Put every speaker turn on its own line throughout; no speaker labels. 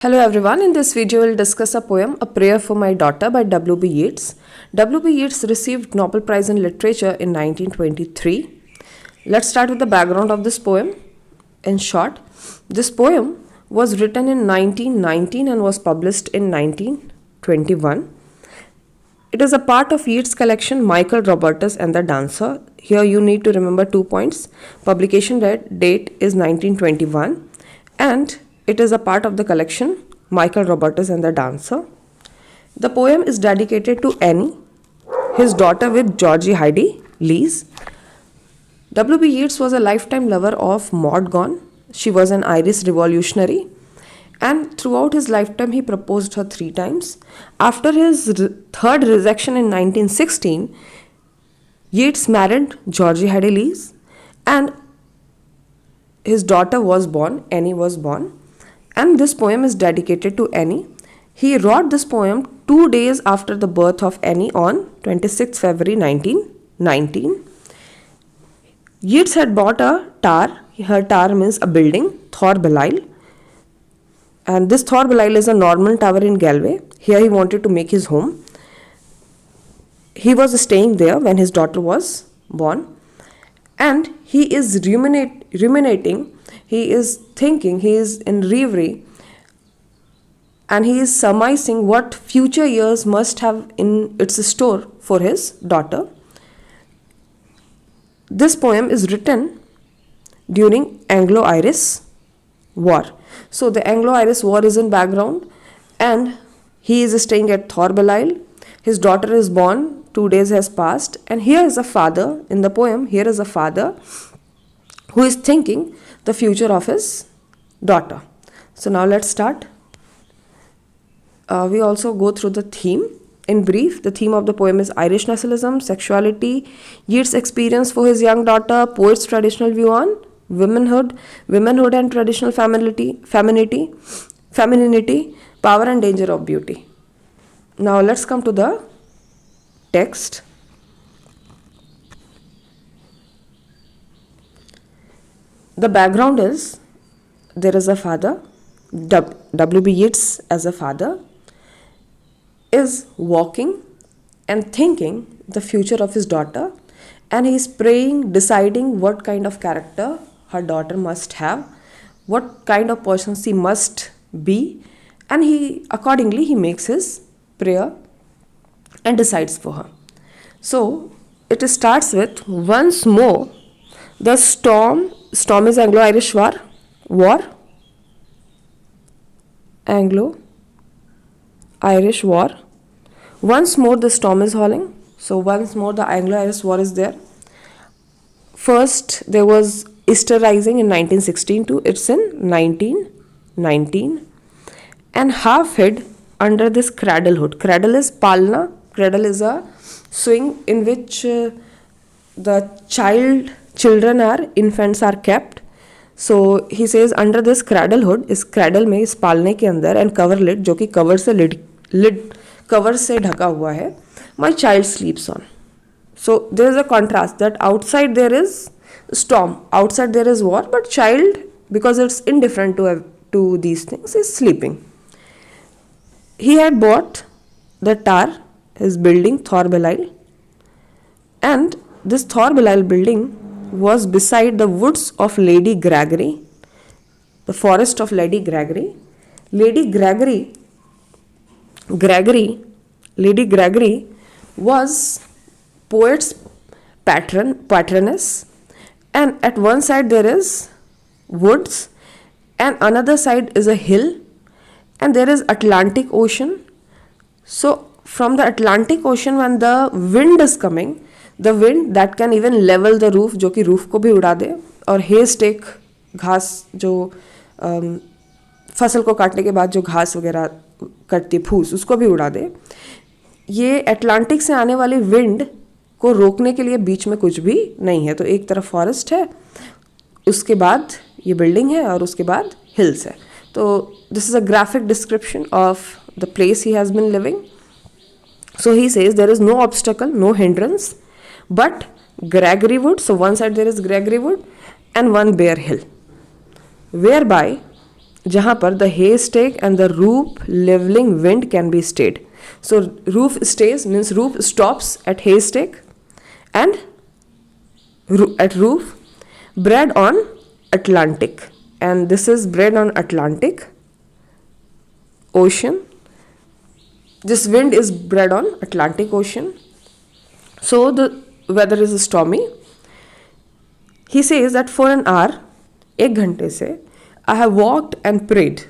Hello everyone, in this video we'll discuss a poem, A Prayer for My Daughter by W.B. Yeats. W.B. Yeats received Nobel Prize in Literature in 1923. Let's start with the background of this poem. In short, this poem was written in 1919 and was published in 1921. It is a part of Yeats' collection Michael Robertus and the Dancer. Here you need to remember 2 points. Publication date is 1921 and it is a part of the collection Michael Robertus and the Dancer. The poem is dedicated to Annie, his daughter with Georgie Heidi Lees. W.B. Yeats was a lifetime lover of Maud Gonne. She was an Irish revolutionary, and throughout his lifetime he proposed her 3 times. After his third rejection in 1916, Yeats married Georgie Heidi Lees and his daughter was born, Annie was born. And this poem is dedicated to Annie. He wrote this poem 2 days after the birth of Annie on 26 February 1919. Yeats had bought a tower. Her tower means a building, Thor Belail. And this Thor Belail is a Norman tower in Galway. Here he wanted to make his home. He was staying there when his daughter was born. And he is ruminating, he is thinking, he is in reverie, and he is surmising what future years must have in its store for his daughter. This poem is written during Anglo-Irish War. So the Anglo-Irish War is in background and he is staying at Thor Belail. His daughter is born, 2 days has passed, and here is a father in the poem. Here is a father who is thinking the future of his daughter. So now let's start. We also go through the theme. In brief, the theme of the poem is Irish nationalism, sexuality, Yeats' experience for his young daughter, poet's traditional view on womanhood and traditional femininity, power and danger of beauty. Now let's come to the text. The background is there is a father, W.B. Yeats as a father is walking and thinking the future of his daughter, and he is praying, deciding what kind of character her daughter must have, what kind of person she must be, and he accordingly he makes his prayer and decides for her. So it starts with once more the storm is Anglo-Irish war, Anglo-Irish war. Once more the storm is howling. So once more the Anglo-Irish war is there. First there was Easter Rising in 1916 too. It's in 1919. And half hid under this cradle hood. Cradle is palna. Cradle is a swing in which the infants are kept. So he says under this cradle hood, इस cradle में इस पालने के अंदर and cover lid जो कि cover से lid cover से ढका हुआ है, my child sleeps on. So there is a contrast that outside there is storm, outside there is war, but child, because it's indifferent to these things, is sleeping. He had bought the tower, his building, Thor Belail, and this Thor Belail building was beside the woods of Lady Gregory, the forest of Lady Gregory. Lady Gregory was poet's patroness, and at one side there is woods and another side is a hill, and there is Atlantic Ocean. So from the Atlantic Ocean, when the wind is coming, the wind that can even level the roof, जो कि roof को भी उड़ा दे, और hay stake, घास जो फसल को काटने के बाद जो घास वगैरह कटती फूस, उसको भी उड़ा दे. ये अटलांटिक से आने वाली विंड को रोकने के लिए बीच में कुछ भी नहीं है. तो एक तरफ फॉरेस्ट है, उसके बाद ये बिल्डिंग है और उसके बाद हिल्स है. तो this is a graphic description of the place he has been living. So he says there is no obstacle, no hindrance, but Gregory Wood. So one side there is Gregory Wood and one bare hill, whereby जहाँ पर the haystack and the roof levelling wind can be stayed. So roof stage means roof stops at haystack and at roof. Bread on Atlantic, and this is bread on Atlantic Ocean. This wind is bread on Atlantic Ocean. So the weather is stormy. He says that for an hour, एक घंटे से, I have walked and prayed.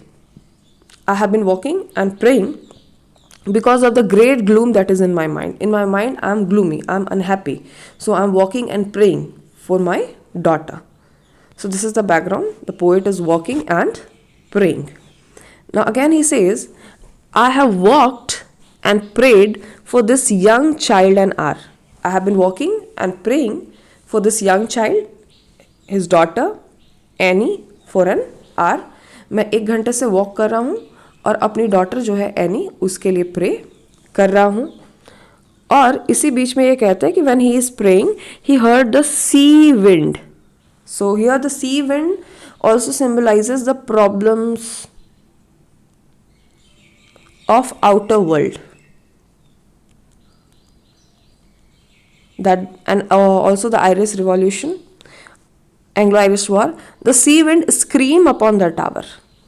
I have been walking and praying because of the great gloom that is in my mind. In my mind, I am gloomy, I am unhappy. So I am walking and praying for my daughter. So this is the background. The poet is walking and praying. Now again he says, I have walked and prayed for this young child an hour. I have been walking and praying for this young child, his daughter Annie, for an hour. मैं एक घंटे से walk कर रहा हूँ और अपनी daughter जो है एनी, उसके लिए प्रे कर रहा हूँ. और इसी बीच में ये कहता है कि when he is praying he heard the sea wind. So here the sea wind also symbolises the problems of outer world, that and also the Irish Revolution, Anglo-Irish War. The sea wind scream upon the tower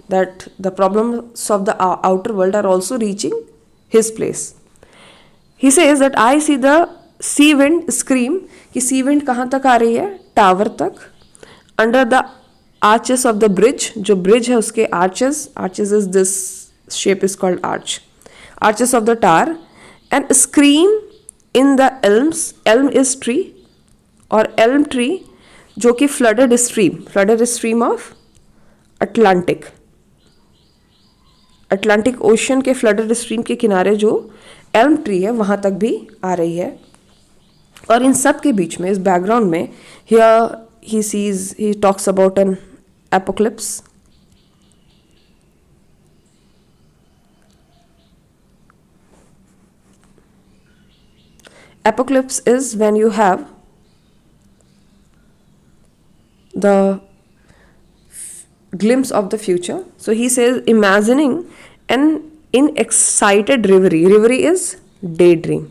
that the problems of the outer world are also reaching his place. He says that I see the sea wind scream, कि sea wind कहाँ तक आ रही है, tower तक, under the arches of the bridge. जो bridge है उसके arches is this shape is called arches of the tower, and scream in the elms. Elm is tree, और elm tree जो कि flooded stream of Atlantic ocean के flooded stream के किनारे जो एल्म ट्री है वहाँ तक भी आ रही है. और इन सब के बीच में, इस बैकग्राउंड में, here he talks about an apocalypse. Apocalypse is when you have the glimpse of the future. So he says, imagining an in excited reverie. Reverie is daydream.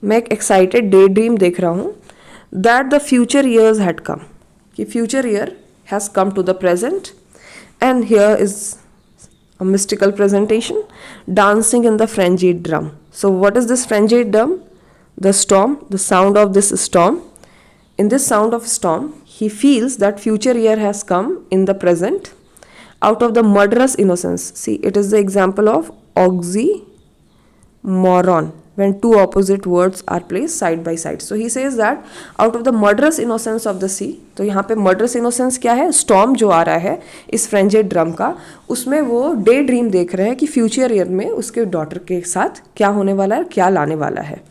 मैं एक excited daydream देख रहा हूँ that the future years had come. कि future year has come to the present, and here is a mystical presentation, dancing in the frenzied drum. So what is this frenzied drum? The storm, the sound of this storm. In this sound of storm, he feels that future year has come in the present out of the murderous innocence. See, it is the example of oxymoron, when two opposite words are placed side by side. So he says that out of the murderous innocence of the sea. तो यहाँ पे murderous innocence क्या है? Storm जो आ रहा है इस frenzied drum का, उसमें वो डे ड्रीम देख रहे हैं कि फ्यूचर ईयर में उसके डॉटर के साथ क्या होने वाला है, क्या लाने वाला है.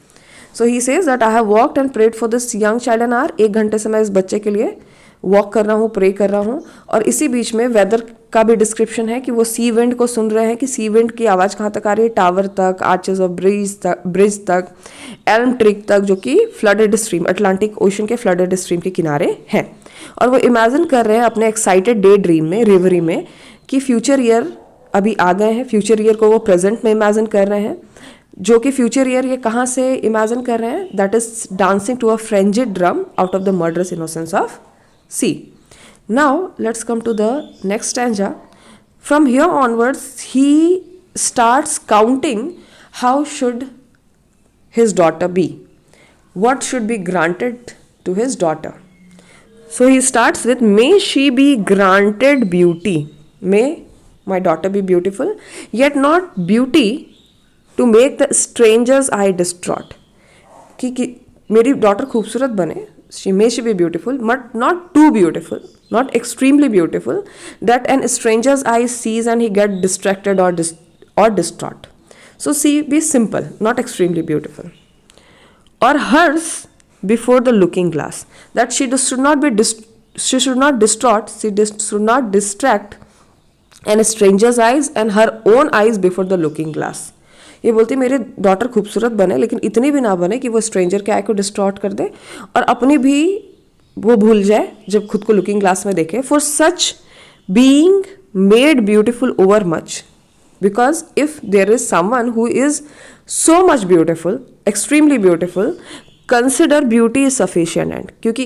So he says that I have walked and prayed for this young child an hour. एक घंटे से मैं इस बच्चे के लिए वॉक कर रहा हूँ, प्रे कर रहा हूँ. और इसी बीच में वेदर का भी डिस्क्रिप्शन है कि वो सी विंड को सुन रहे हैं कि सी विंड की आवाज़ कहाँ तक आ रही है, टावर तक, आर्चेस ऑफ ब्रिज तक, एल्म ट्रिक तक, जो कि फ्लडेड स्ट्रीम, अटलांटिक ओशन के फ्लडेड स्ट्रीम के किनारे हैं. और वो इमेजिन कर रहे हैं अपने एक्साइटेड डे ड्रीम में, रेवरी में, कि फ्यूचर ईयर अभी आ गए हैं. फ्यूचर ईयर को वो प्रेजेंट में इमेजिन कर रहे हैं, जो कि फ्यूचर ईयर ये कहाँ से इमेजिन कर रहे हैं, that is dancing to a frenzied drum out of the murderous innocence of sea. Now let's come to the next stanza. From here onwards he starts counting how should his daughter be, what should be granted to his daughter. So he starts with, may she be granted beauty, may my daughter be beautiful, yet not beauty to make the stranger's eye distraught. कि मेरी daughter खूबसूरत बने, she be beautiful, but not too beautiful, not extremely beautiful that an stranger's eye sees and he get distracted or distraught. So she be simple, not extremely beautiful. Or hers before the looking glass, that she should not distract an stranger's eyes and her own eyes before the looking glass. ये बोलती मेरी daughter खूबसूरत बने, लेकिन इतनी भी ना बने कि वो स्ट्रेंजर के आई को डिस्ट्रॉट कर दे और अपनी भी वो भूल जाए जब खुद को लुकिंग ग्लास में देखे. For such being made beautiful over much. Because if there is someone who is so much beautiful, extremely beautiful, consider beauty is sufficient. And क्योंकि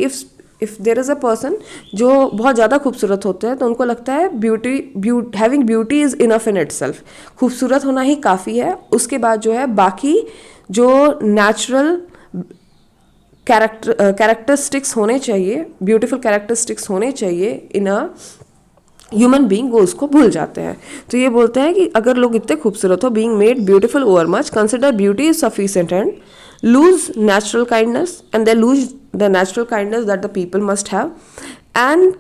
if there is a person जो बहुत ज़्यादा खूबसूरत होते हैं तो उनको लगता है having beauty is enough in itself, खूबसूरत होना ही काफ़ी है, उसके बाद जो है बाकी जो नेचुरल कैरेक्टरिस्टिक्स होने चाहिए, ब्यूटीफुल कैरेक्टरिस्टिक्स होने चाहिए इन अ ह्यूमन बीइंग, वो उसको भूल जाते हैं. तो ये बोलते हैं कि अगर लोग इतने खूबसूरत हो, being made beautiful over much, consider beauty is sufficient and lose natural kindness, and they lose the natural kindness that the people must have, and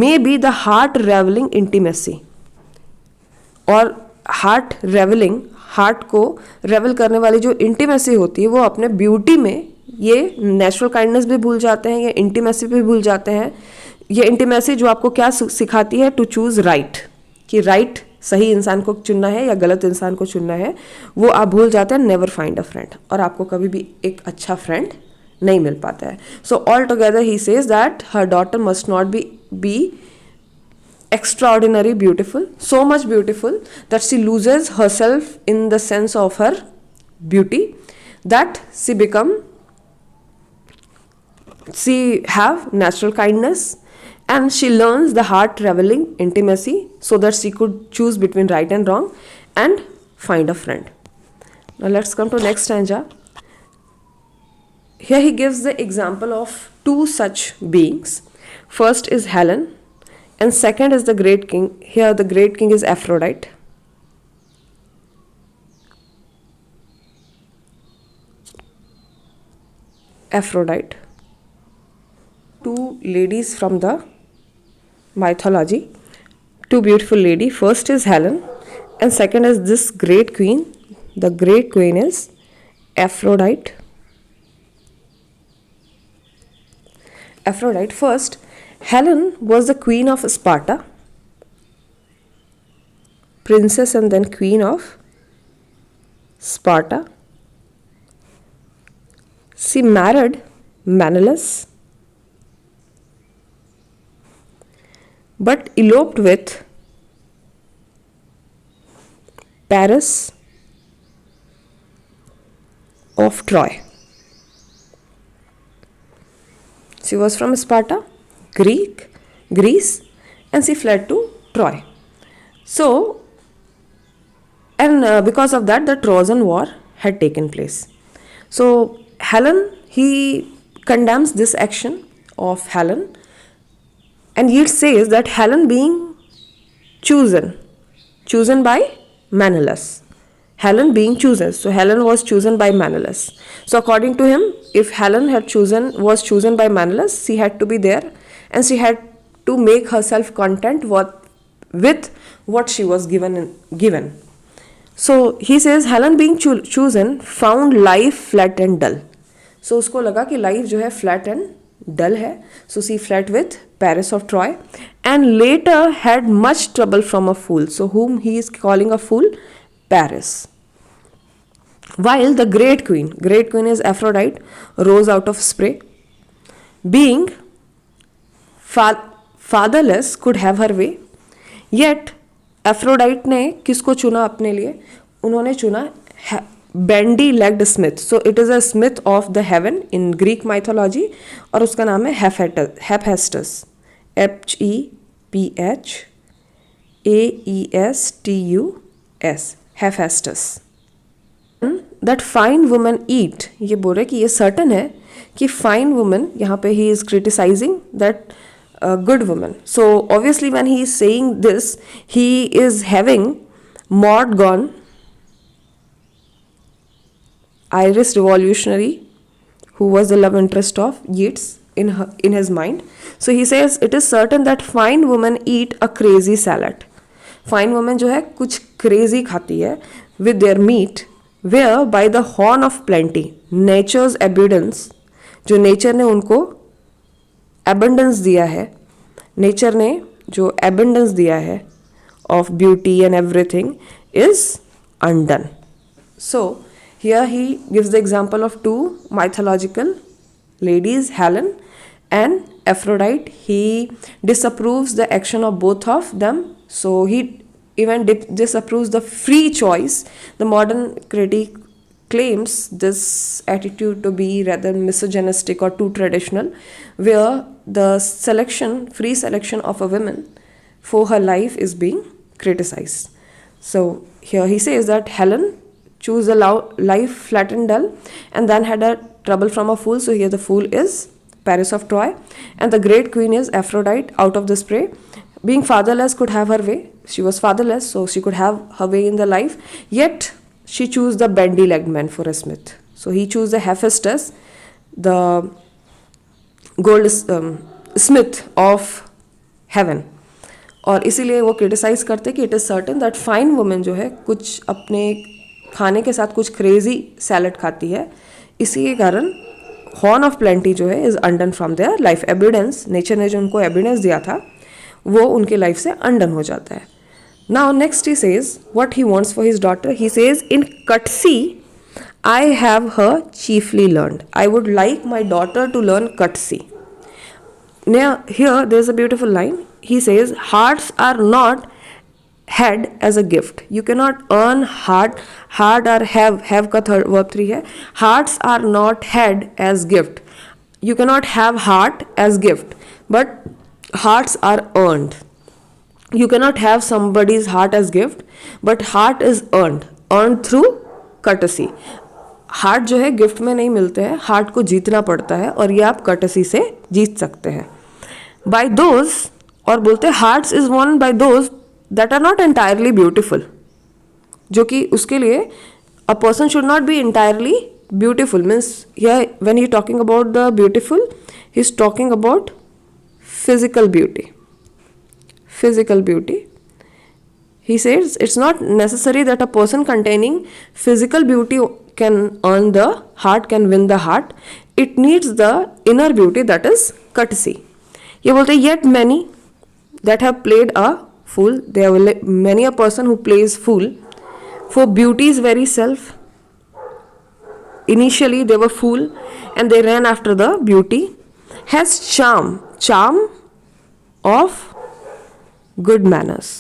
maybe the heart reveling intimacy. और हार्ट रेवलिंग, हार्ट को रेवल करने वाली जो intimacy होती है वो अपने beauty में ये नेचुरल काइंडनेस भी भूल जाते हैं, ये इंटीमेसी भी भूल जाते हैं. ये इंटीमेसी जो आपको क्या सिखाती है? टू चूज़ राइट, कि राइट सही इंसान को चुनना है या गलत इंसान को चुनना है, वो आप भूल जाते हैं. नेवर फाइंड अ फ्रेंड, और आपको कभी भी एक अच्छा फ्रेंड नहीं मिल पाता है. So all together he says that her daughter must not be extraordinary beautiful, so much beautiful that she loses herself in the sense of her beauty, that she have natural kindness, and she learns the heart reveling intimacy so that she could choose between right and wrong and find a friend. Now let's come to next stanza. Here he gives the example of two such beings. First is Helen, and second is the great king. Here the great king is Aphrodite. Aphrodite. Two ladies from the mythology. Two beautiful lady. First is Helen, and second is this great queen. The great queen is Aphrodite. Aphrodite. First, Helen was the queen of Sparta, princess and then queen of Sparta. She married Menelaus, but eloped with Paris of Troy. She was from Sparta, Greece, and she fled to Troy. So, and because of that, the Trojan War had taken place. So, Helen, he condemns this action of Helen, and Yeats says that Helen being chosen by Menelaus. Helen being chosen. So Helen was chosen by Menelaus. So according to him, if Helen was chosen by Menelaus, she had to be there, and she had to make herself content with what she was given. So he says Helen being chosen found life flat and dull. So उसको लगा कि life जो है flat and dull है. So she fled with Paris of Troy, and later had much trouble from a fool. So whom he is calling a fool? Paris. While the great queen is Aphrodite, rose out of spray, being fatherless could have her way. Yet Aphrodite ने किसको चुना अपने लिए? उन्होंने चुना bandy-legged smith. So it is a smith of the heaven in Greek mythology, और उसका नाम है Hephaestus. Hephaestus. Hephaestus. That fine women eat. ये बोल रहे कि ये certain है कि fine women, यहाँ पे he is criticizing that good woman. So obviously when he is saying this, he is having Maud Gonne, Irish revolutionary, who was the love interest of Yeats in his mind. So he says it is certain that fine women eat a crazy salad. Fine women जो है कुछ crazy खाती है with their meat, where by the horn of plenty, nature's abundance, जो nature ने उनको abundance दिया है, nature ने जो abundance दिया है of beauty and everything is undone. So here he gives the example of two mythological ladies, Helen and Aphrodite, he disapproves the action of both of them. So he even disapproves the free choice. The modern critic claims this attitude to be rather misogynistic or too traditional, where the free selection of a woman for her life is being criticized. So here he says that Helen chose a life flat and dull and then had a trouble from a fool. So here the fool is Paris of Troy, and the great queen is Aphrodite out of this prey. Being fatherless could have her way. She was fatherless, so she could have her way in the life. Yet she chose the bandy-legged man for a smith. So he chose the Hephaestus, the smith of heaven. और इसीलिए वो criticise करते कि it is certain that fine women जो है कुछ अपने खाने के साथ कुछ क्रेजी सैलड खाती है, इसी के कारण हॉर्न ऑफ प्लेंटी जो है is undone from their life. Evidence, nature ने जो उनको एविडेंस दिया था वो उनके लाइफ से अनडन हो जाता है. Now next he says what he wants for his daughter. He says in courtesy I have her chiefly learned. I would like my daughter to learn courtesy. Now here there is a beautiful line. He says hearts are not had as a gift. You cannot earn heart or have का third verb 3 है. Hearts are not had as gift. You cannot have heart as gift, but hearts are earned. You cannot have somebody's heart as gift, but heart is earned through courtesy. Heart जो है gift में नहीं मिलते हैं, heart को जीतना पड़ता है और ये आप कर्टसी से जीत सकते हैं. बाय दोज, और बोलते हैं hearts is won by those that are not entirely beautiful. जो कि उसके लिए a person should not be entirely beautiful. Means when he talking about the beautiful, he is talking about physical beauty. Physical beauty. He says it's not necessary that a person containing physical beauty can earn the heart, can win the heart. It needs the inner beauty, that is courtesy. ये बोलते हैं yet many that have played a fool. There are many a person who plays fool for beauty's very self. Initially they were fool and they ran after the beauty. Has charm of good manners.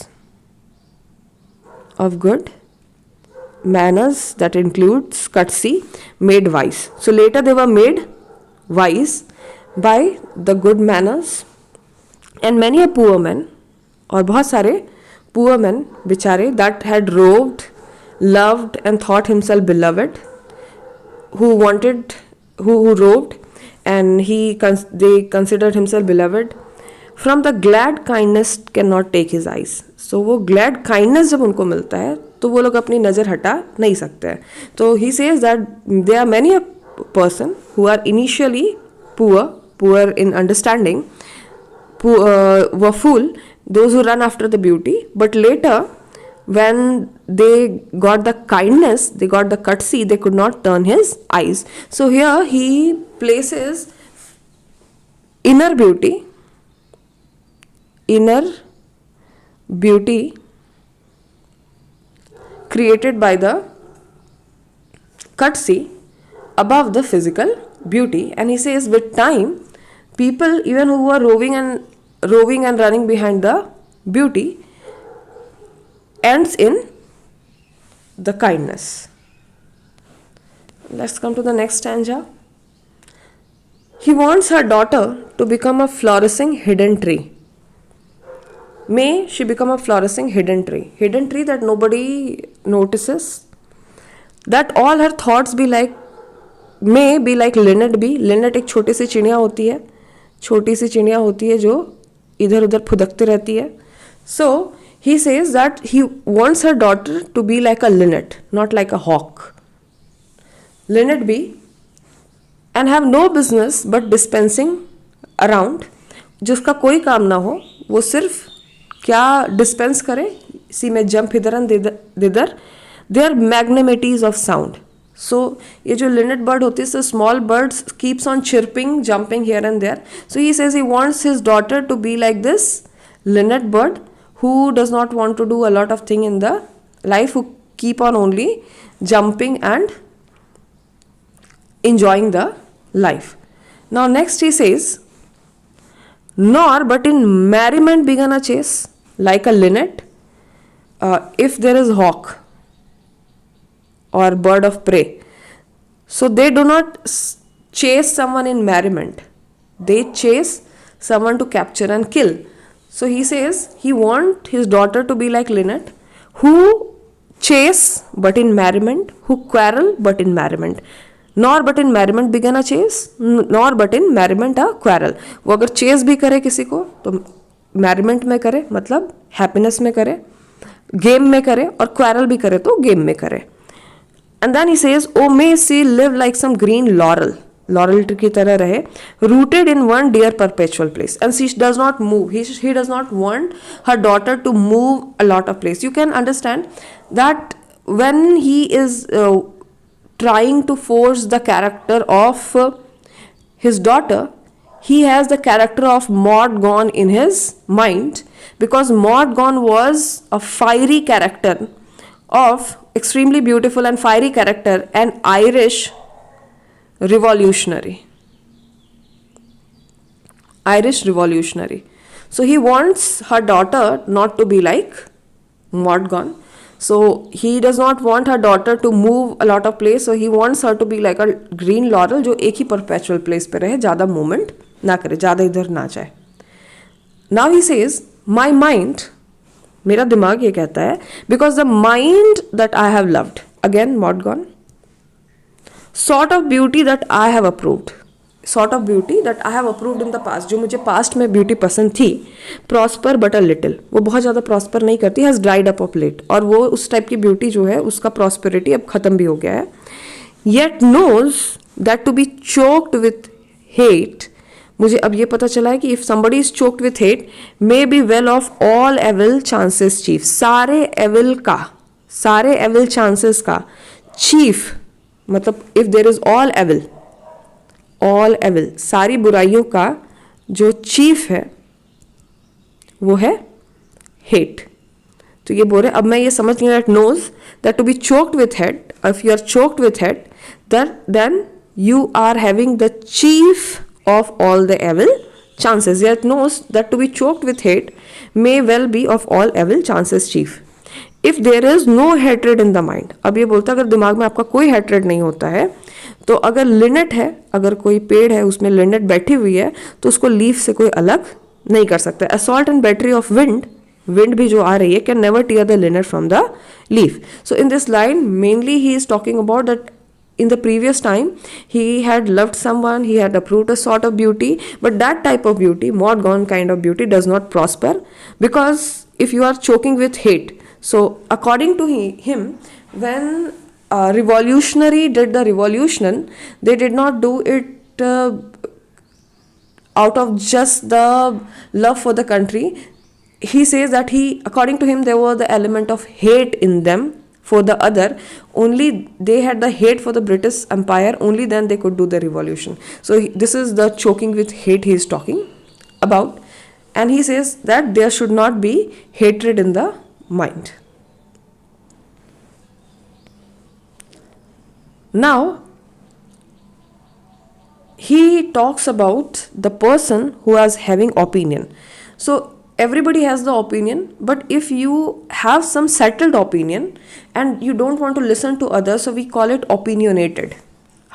Of good manners that includes courtesy, made wise. So later they were made wise by the good manners. And many a poor man, और बहुत सारे poor men बेचारे that had roved, loved and thought himself beloved, who roved and they considered himself beloved, from the glad kindness cannot take his eyes. So वो glad kindness जब उनको मिलता है तो वो लोग अपनी नज़र हटा नहीं सकते हैं. तो he says that there are many a person who are initially poor in understanding, were fool, those who run after the beauty, but later when they got the kindness, they got the courtesy, they could not turn his eyes. So here he places inner beauty created by the courtesy above the physical beauty. And he says with time, people even who are roving and running behind the beauty ends in the kindness. Let's come to the next stanza. He wants her daughter to become a flourishing hidden tree. May she become a flourishing hidden tree that nobody notices, that all her thoughts be like, may be like linnet bee. Linnet एक छोटी सी चिड़िया होती है जो इधर उधर फुदकती रहती है. So he says that he wants her daughter to be like a linnet, not like a hawk. Linnet bee, and have no business but dispensing around. जिसका कोई काम ना हो, वो सिर्फ क्या डिस्पेंस करे, सी में जंप इधर and thither. They are magnanimities of sound. So ये जो लिनेट बर्ड होती है, so small birds keeps on chirping, jumping here and there. So he says he wants his daughter to be like this linnet bird who does not want to do a lot of thing in the life, who keep on only jumping and enjoying the life. Now next he says, nor but in merriment began a chase like a linnet. If there is hawk or bird of prey, so they do not chase someone in merriment, they chase someone to capture and kill. So he says he want his daughter to be like linnet, who chase but in merriment, who quarrel but in merriment. nor but in merriment begin a chase, nor but in merriment a quarrel. वो अगर chess भी करे किसी को तो merriment में करे, मतलब हैप्पीनेस में करे, गेम में करे, और क्वारल भी करे तो गेम में करे. And then he says, oh may she live like some green laurel, laurel tree की तरह रहे, rooted in one dear perpetual place. And she does not move, he does not want her daughter to move a lot of place. You can understand that when he is trying to force the character of his daughter, he has the character of Maud Gonne in his mind, because Maud Gonne was a fiery character, of extremely beautiful and fiery character, an Irish revolutionary. Irish revolutionary. So he wants her daughter not to be like Maud Gonne. So he does not want her daughter to move a lot of place. So he wants her to be like a green laurel, जो एक ही perpetual place पे रहे, ज़्यादा movement ना करे, ज़्यादा इधर ना जाए. Now he says, my mind, मेरा दिमाग ये कहता है, because the mind that I have loved, again Maud Gonne, sort of beauty that I have approved, sort of beauty that I have approved in the past, जो मुझे past में beauty पसंद थी, prosper but a little, वो बहुत ज़्यादा prosper नहीं करती, has dried up of late, और वो उस टाइप की beauty जो है उसका prosperity अब ख़त्म भी हो गया है. Yet knows that to be choked with hate, मुझे अब ये पता चला है कि if somebody is choked with hate, may be well of all evil chances chief, सारे evil का, सारे evil chances का chief, मतलब if there is all evil, सारी बुराइयों का जो चीफ है वो है हेट. तो ये बोल रहे, अब मैं ये समझ गया, that knows that to be choked with hate, if you are choked with hate, then you are having the chief of all the evil chances. Yet knows that to be choked with hate may well be of all evil chances chief. If there is no hatred in the mind, अब ये बोलता है अगर दिमाग में आपका कोई hatred नहीं होता है, तो अगर लिनेट है, अगर कोई पेड़ है उसमें लिनेट बैठी हुई है, तो उसको लीफ से कोई अलग नहीं कर सकता. Assault and battery of wind, wind भी जो आ रही है, can never tier the Lynette from the leaf. So in this line mainly he is talking about that in the previous time he had loved someone, he had approved a sort of beauty, but that type of beauty, Maud Gonne kind of beauty, does not prosper, because if you are choking with hate. So according to him, when revolutionary did the revolution, they did not do it out of just the love for the country. He says that according to him, there was the element of hate in them for the other. Only they had the hate for the British Empire, only then they could do the revolution. So this is the choking with hate he is talking about, and he says that there should not be hatred in the mind. Now he talks about the person who is having opinion. So everybody has the opinion, but if you have some settled opinion and you don't want to listen to others, so we call it opinionated.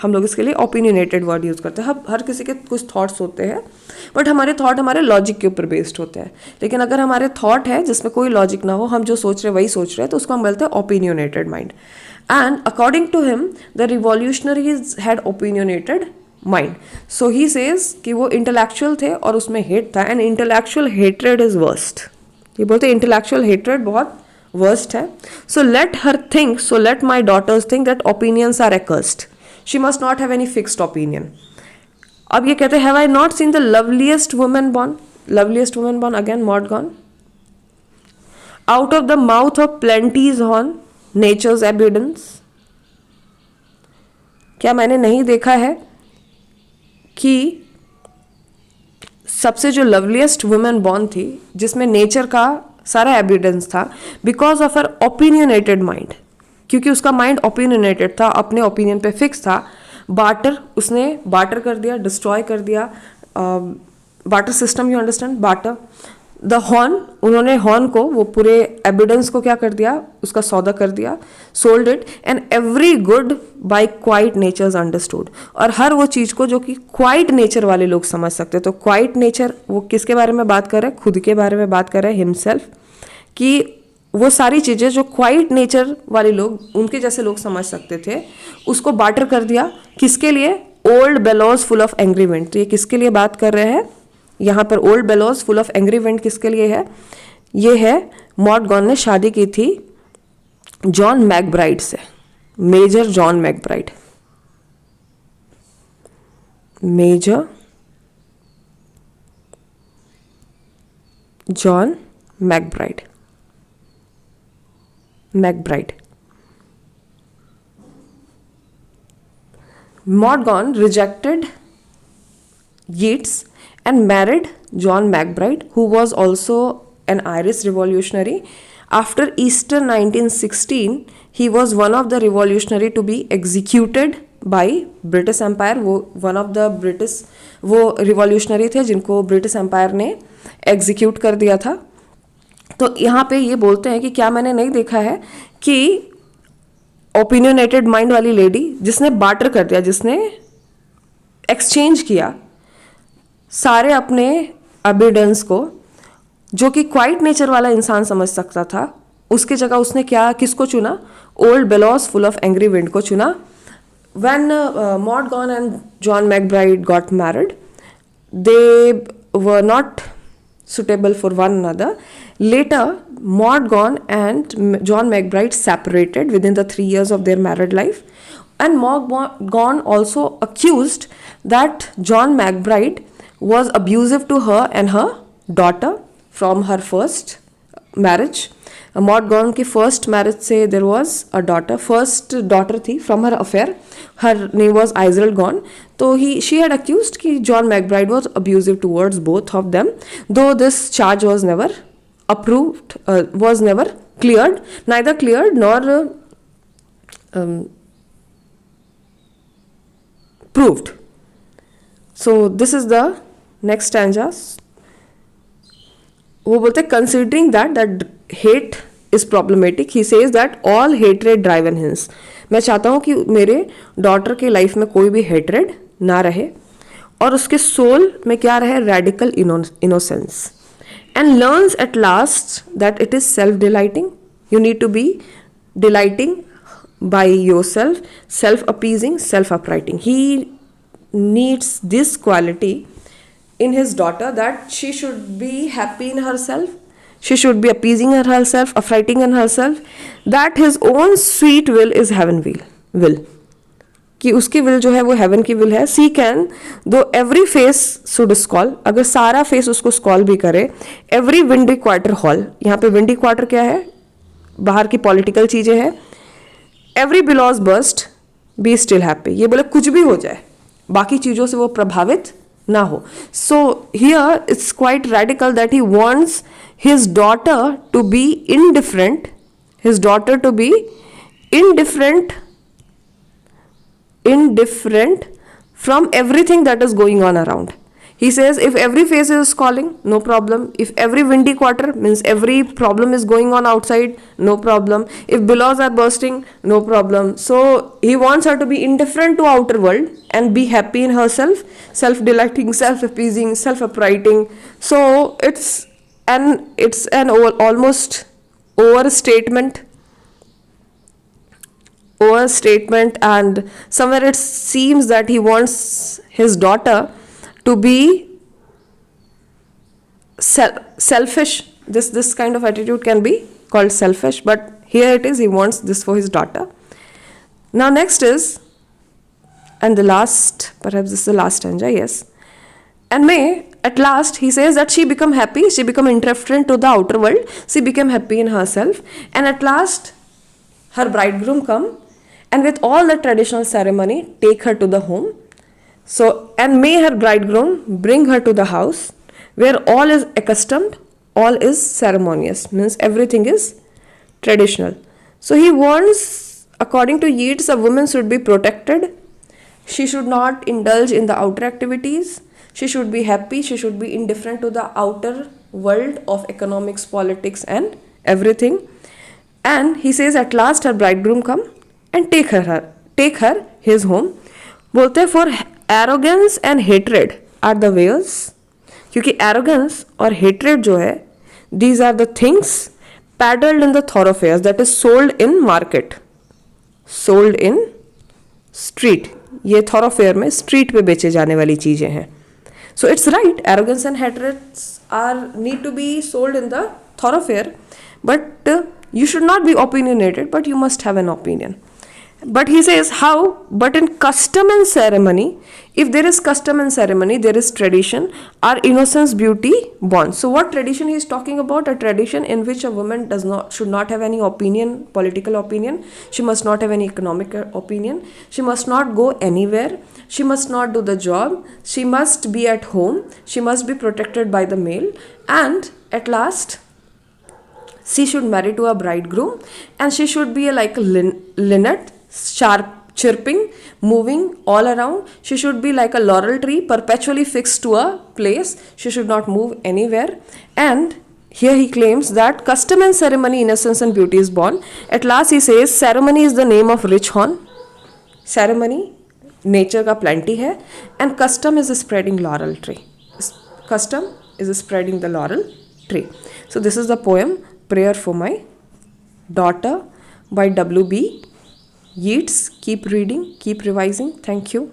हम लोग इसके लिए opinionated word use करते हैं. हर किसी के कुछ thoughts होते हैं, but हमारे thought हमारे logic के ऊपर based होते हैं. लेकिन अगर हमारे thought है जिसमें कोई logic ना हो, हम जो सोच रहे हैं वही सोच रहे हैं, तो उसको हम बोलते हैं opinionated mind. And according to him, the revolutionaries had opinionated mind. So he says कि वो इंटेलेक्चुअल थे और उसमें हेट था, and intellectual hatred is worst. ये बोलते इंटेलेक्चुअल हेट्रेड बहुत वर्स्ट है. So let her think, so let my daughters think that opinions are accursed. She must not have any fixed opinion. अब ये कहते हैं, have I not seen the loveliest woman born, loveliest woman born, again Maud Gonne, out of the mouth of plenty's horn nature's evidence. क्या मैंने नहीं देखा है कि सबसे जो लवलीस्ट वुमेन बॉर्न थी, जिसमें नेचर का सारा एविडेंस था, because of her opinionated mind, क्योंकि उसका माइंड ओपिनियनेटेड था, अपने ओपिनियन पे फिक्स था. बार्टर, उसने बार्टर कर दिया, डिस्ट्रॉय कर दिया, barter system, you understand, barter the horn, उन्होंने हॉर्न को, वो पूरे एविडेंस को क्या कर दिया, उसका सौदा कर दिया, sold it, and every good by quiet natures understood, और हर वो चीज़ को जो कि क्वाइट नेचर वाले लोग समझ सकते हैं। तो क्वाइट नेचर वो किसके बारे में बात कर रहे हैं, खुद के बारे में बात कर रहे हैं, हिमसेल्फ, कि वो सारी चीज़ें जो क्वाइट नेचर वाले लोग, उनके जैसे लोग समझ सकते थे, उसको बाटर कर दिया। किसके लिए, old bellows full of angry wind. तो ये किसके लिए बात कर रहे हैं यहाँ पर, old bellows full of angry wind किसके लिए है, ये है मॉड गॉन ने शादी की थी जॉन मैकब्राइड से, major John MacBride, major John MacBride, MacBride. Morgan rejected Yeats and married John McBride, who was also an Irish revolutionary. After Easter 1916, he was one of the revolutionary to be executed by British Empire. वो one of the British, वो revolutionary थे जिनको British Empire ने execute कर दिया था। तो यहाँ पे ये बोलते हैं कि क्या मैंने नहीं देखा है कि ओपिनियनेटेड माइंड वाली लेडी जिसने बाटर कर दिया, जिसने एक्सचेंज किया सारे अपने एविडेंस को, जो कि क्वाइट नेचर वाला इंसान समझ सकता था, उसके जगह उसने क्या, किसको चुना, old bellows full of angry wind को चुना। When mod gone and John McBride got married, they were not suitable for one another. Later, Maud Gonne and John McBride separated within the 3 years of their married life. And Maud Gonne also accused that John McBride was abusive to her and her daughter from her first marriage. Maud Gonne की first marriage से there was a daughter, first daughter थी from her affair. Her name was Iseult Gone. तो she had accused कि John McBride was abusive towards both of them, though this charge was never approved, was never cleared, neither cleared nor proved. So this is the next stanza. वो बोलते हैं considering that hate is problematic, he says that all hatred drive in his. मैं चाहता हूँ कि मेरे daughter के life में कोई भी हेटरेड ना रहे और उसके सोल में क्या रहे, radical innocence, and learns at last that it is self delighting. You need to be delighting by your self, self appeasing, self affrighting. He needs this quality in his daughter, that she should be happy in herself, she should be appeasing herself, affrighting in herself, that his own sweet will is heaven will, कि उसकी will जो है वो haven की will है. सी can दो every face should स्कॉल, अगर सारा फेस उसको स्कॉल भी करे, एवरी विंडी क्वार्टर हॉल, यहाँ पे विंडी क्वार्टर क्या है, बाहर की पॉलिटिकल चीज़ें हैं, every bellows burst be still happy. ये बोले कुछ भी हो जाए, बाकी चीज़ों से वो प्रभावित ना हो. So here it's quite radical that he wants his daughter to be indifferent, his daughter to be indifferent from everything that is going on around. He says if every face is calling, no problem. If every windy quarter means every problem is going on outside, no problem. If billows are bursting, no problem. So he wants her to be indifferent to outer world and be happy in herself, self-delighting, self-appeasing, self-uprighting. So it's an almost overstatement, and somewhere it seems that he wants his daughter to be selfish. This kind of attitude can be called selfish, but here it is, he wants this for his daughter. Now next is, and the last, perhaps this is the last stanza, yes. And may at last he says that she become happy, she become indifferent to the outer world, she became happy in herself, and at last her bridegroom come, and with all the traditional ceremony take her to the home. So, and may her bridegroom bring her to the house where all is accustomed, all is ceremonious, means everything is traditional. So he wants, according to Yeats, a woman should be protected, she should not indulge in the outer activities, She should be happy. She should be indifferent to the outer world of economics, politics, and everything. And he says, at last her bridegroom come and take her his home. बोलते हैं, for arrogance and hatred are the ways. क्योंकि arrogance और hatred जो है, these are the things peddled in the thoroughfares, that is sold in market, sold in street. ये thoroughfare में street पे बेचे जाने वाली चीज़ें हैं. So it's right, arrogance and hatred are need to be sold in the thoroughfare, but you should not be opinionated, but you must have an opinion. But he says, how? But in custom and ceremony, if there is custom and ceremony, there is tradition, are innocence, beauty, born. So what tradition he is talking about? A tradition in which a woman should not have any opinion, political opinion. She must not have any economic opinion. She must not go anywhere. She must not do the job. She must be at home. She must be protected by the male. And at last, she should marry to a bridegroom, and she should be like a linnet, sharp, chirping, moving all around. She should be like a laurel tree, perpetually fixed to a place. She should not move anywhere. And here he claims that custom and ceremony, innocence and beauty is born. At last he says, ceremony is the name of rich horn. Ceremony, nature का plenty है, and custom is spreading laurel tree. Custom is spreading the laurel tree. So this is the poem Prayer for My Daughter by W.B. Yeats. Keep reading, keep revising. Thank you.